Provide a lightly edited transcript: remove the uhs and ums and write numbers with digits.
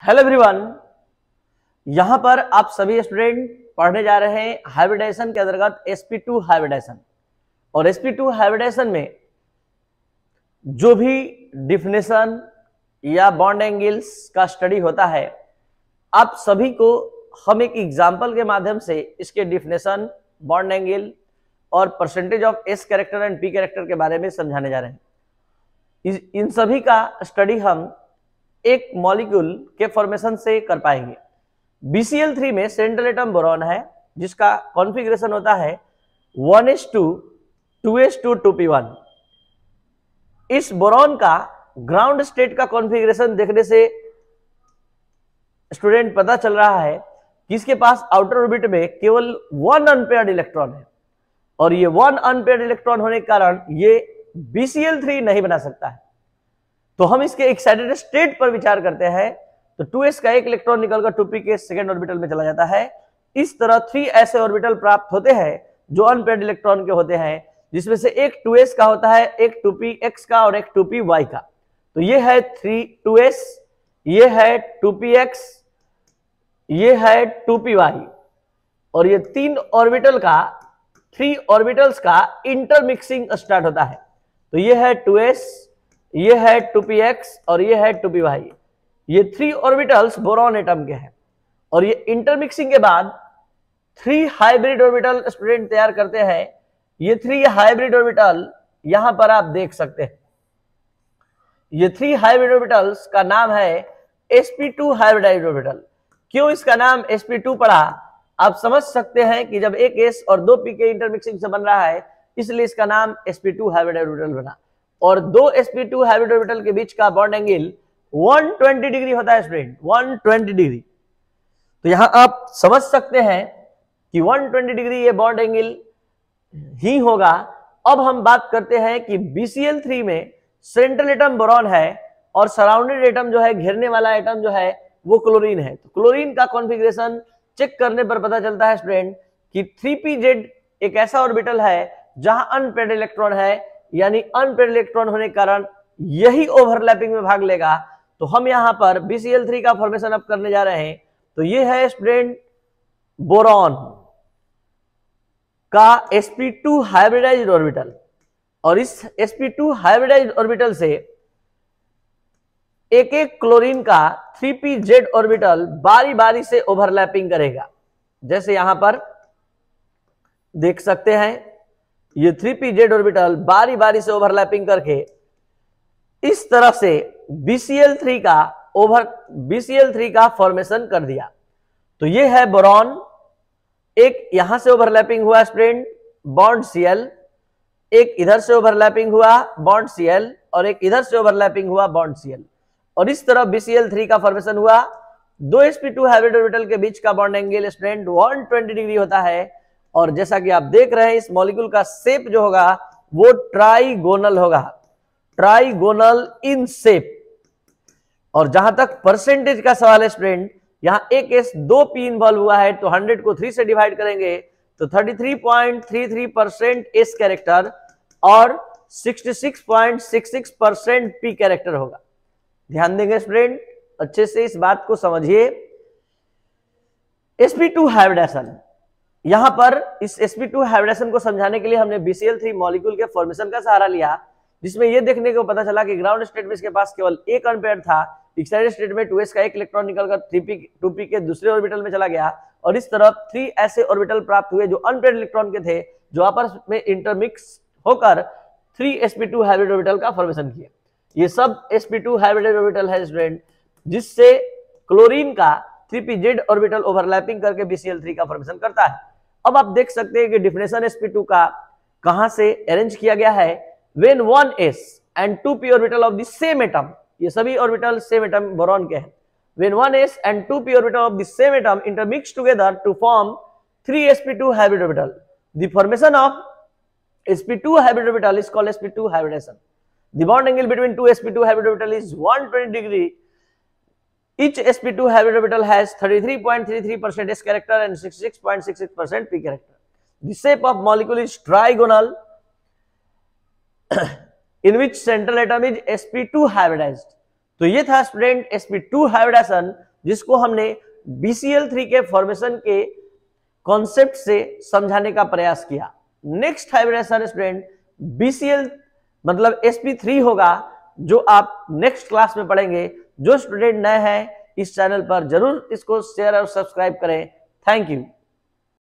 Hello everyone, यहां पर आप सभी स्टूडेंट पढ़ने जा रहे हैं हाइब्रिडाइजेशन के अंतर्गत sp2 हाइब्रिडाइजेशन। और sp2 हाइब्रिडाइजेशन में जो भी डिफिनेशन या बॉन्ड एंगल्स का स्टडी होता है, आप सभी को हम एक एग्जांपल के माध्यम से इसके डिफिनेशन, बॉन्ड एंगल और percentage of s character and p character के बारे में समझाने जा रहे हैं। इन सभी का स्टडी हम एक मॉलिक्यूल के फॉर्मेशन से कर पाएंगे। BCl3 में सेंट्रल एटम बोरॉन है जिसका कॉन्फ़िगरेशन होता है 1s2 2s2 2p1। इस बोरॉन का ग्राउंड स्टेट का कॉन्फ़िगरेशन देखने से स्टूडेंट पता चल रहा है कि इसके पास आउटर ऑर्बिट में केवल 1 अनपेयर्ड इलेक्ट्रॉन है, और ये 1 अनपेयर्ड इलेक्ट्रॉन होने के कारण ये BCl3 नहीं बना सकता है। तो हम इसके एक्साइटेड स्टेट पर विचार करते हैं तो 2s का एक इलेक्ट्रॉन निकलकर 2p के सेकेंड ऑर्बिटल में चला जाता है। इस तरह 3 ऐसे ऑर्बिटल प्राप्त होते हैं जो अनपेयर्ड इलेक्ट्रॉन के होते हैं, जिसमें से एक 2s का होता है, एक 2px का और एक 2py का। तो ये है 2s, ये है 2px, ये है 2py, और ये 3 ऑर्बिटल का 3 ऑर्बिटल्स का इंटरमिक्सिंग स्टार्ट होता है। तो ये है 2s, ये है 2px और ये है 2py। ये 3 ऑर्बिटल्स बोरॉन एटम के हैं, और ये इंटरमिक्सिंग के बाद 3 हाइब्रिड ऑर्बिटल स्टूडेंट तैयार करते हैं। ये 3 हाइब्रिड ऑर्बिटल यहां पर आप देख सकते हैं। ये 3 हाइब्रिड ऑर्बिटल्स का नाम है sp2 हाइब्रिडाइज्ड ऑर्बिटल। क्यों इसका नाम sp2 पड़ा, आप समझ सकते हैं कि जब एक s और 2p के इंटरमिक्सिंग से बन रहा है, इसलिए इसका नाम sp2 हाइब्रिडाइज्ड ऑर्बिटल बना। और 2 sp2 हाइब्रिड ऑर्बिटल के बीच का बॉन्ड एंगल 120 डिग्री होता है स्टूडेंट, 120 डिग्री। तो यहां आप समझ सकते हैं कि 120 डिग्री ये बॉन्ड एंगल ही होगा। अब हम बात करते हैं कि BCl3 में सेंट्रल एटम बोरॉन है और सराउंडेड एटम जो है, घेरने वाला एटम जो है वो क्लोरीन है। तो क्लोरीन का कॉन्फ़िगरेशन चेक करने पर पता चलता है स्टूडेंट कि 3pz एक ऐसा ऑर्बिटल है जहां अनपेयर्ड इलेक्ट्रॉन है, यानी अनपेयर्ड इलेक्ट्रॉन होने के कारण यही ओवरलैपिंग में भाग लेगा। तो हम यहां पर BCl3 का फॉर्मेशन अब करने जा रहे हैं। तो ये है स्टूडेंट बोरॉन का sp2 हाइब्रिडाइज्ड ऑर्बिटल, और इस sp2 हाइब्रिडाइज्ड ऑर्बिटल से एक एक क्लोरीन का 3pz ऑर्बिटल बारी बारी से ओवरलैपिंग करेगा। जैसे यहां पर देख सकते हैं, ये 3pz ऑर्बिटल बारी बारी से ओवरलैपिंग करके इस तरह से BCl3 का फॉर्मेशन कर दिया। तो ये है बोरॉन, एक यहां से ओवरलैपिंग हुआ स्टूडेंट बॉन्ड Cl, एक इधर से ओवरलैपिंग हुआ बॉन्ड Cl, और एक इधर से ओवरलैपिंग हुआ बॉन्ड Cl, और इस तरह BCl3 का फॉर्मेशन हुआ। 2 sp2 हाइब्रिड ऑर्बिटल के बीच का बॉन्ड एंगल स्टूडेंट 120 डिग्री होता है। और जैसा कि आप देख रहे हैं, इस मॉलिक्यूल का शेप जो होगा वो ट्राइगोनल होगा, ट्राइगोनल इन शेप। और जहां तक परसेंटेज का सवाल है स्टूडेंट, यहां एक s 2p इन्वॉल्व हुआ है, तो 100 को 3 से डिवाइड करेंगे तो 33.33% s कैरेक्टर और 66.66% p कैरेक्टर होगा। ध्यान देंगे स्टूडेंट, अच्छे से इस बात को समझिए। sp2 हाइब्रिडाइजेशन, यहां पर इस sp2 हाइब्रिडाइजेशन को समझाने के लिए हमने BCl3 मॉलिक्यूल के फॉर्मेशन का सहारा लिया, जिसमें यह देखने को पता चला कि ग्राउंड स्टेट में इसके पास केवल एक अनपेयर्ड था। एक्साइटेड स्टेट में 2s का एक इलेक्ट्रॉन निकलकर 2p के दूसरे ऑर्बिटल में चला गया, और इस तरह 3 ऐसे ऑर्बिटल प्राप्त हुए जो अनपेयर्ड इलेक्ट्रॉन के थे, जो आपस में इंटरमिक्स होकर 3 sp2 हाइब्रिड ऑर्बिटल का फॉर्मेशन किए। ये सब sp2 हाइब्रिड ऑर्बिटल है स्टूडेंट, जिससे क्लोरीन का 3pz ऑर्बिटल ओवरलैपिंग करके BCl3 का फॉर्मेशन करता है। अब आप देख सकते हैं कि डिफिनेशन sp2 का कहां से अरेंज किया गया है। When 1s and 2p orbital of the same atom, ये सभी ऑर्बिटल सेम एटम बोरॉन के हैं। When 1s and 2p orbital of the same atom intermix together to form 3 sp2 hybrid orbital, the formation of sp2 hybrid orbital is called sp2 hybridization. The bond angle between 2 sp2 hybrid orbital is 120 degree. Each sp2 hybrid orbital has 33.33% s character and 66.66% p character. The shape of molecule is trigonal in which central atom is sp2 hybridized. तो ये था student sp2 hybridisation, जिसको हमने BCl3 के formation के concept से समझाने का प्रयास किया। नेक्स्ट हाइब्रिडाइजेशन स्टूडेंट BCl मतलब sp3 होगा, जो आप नेक्स्ट क्लास में पढ़ेंगे। जो स्टूडेंट नए हैं इस चैनल पर जरूर इसको शेयर और सब्सक्राइब करें। Thank you.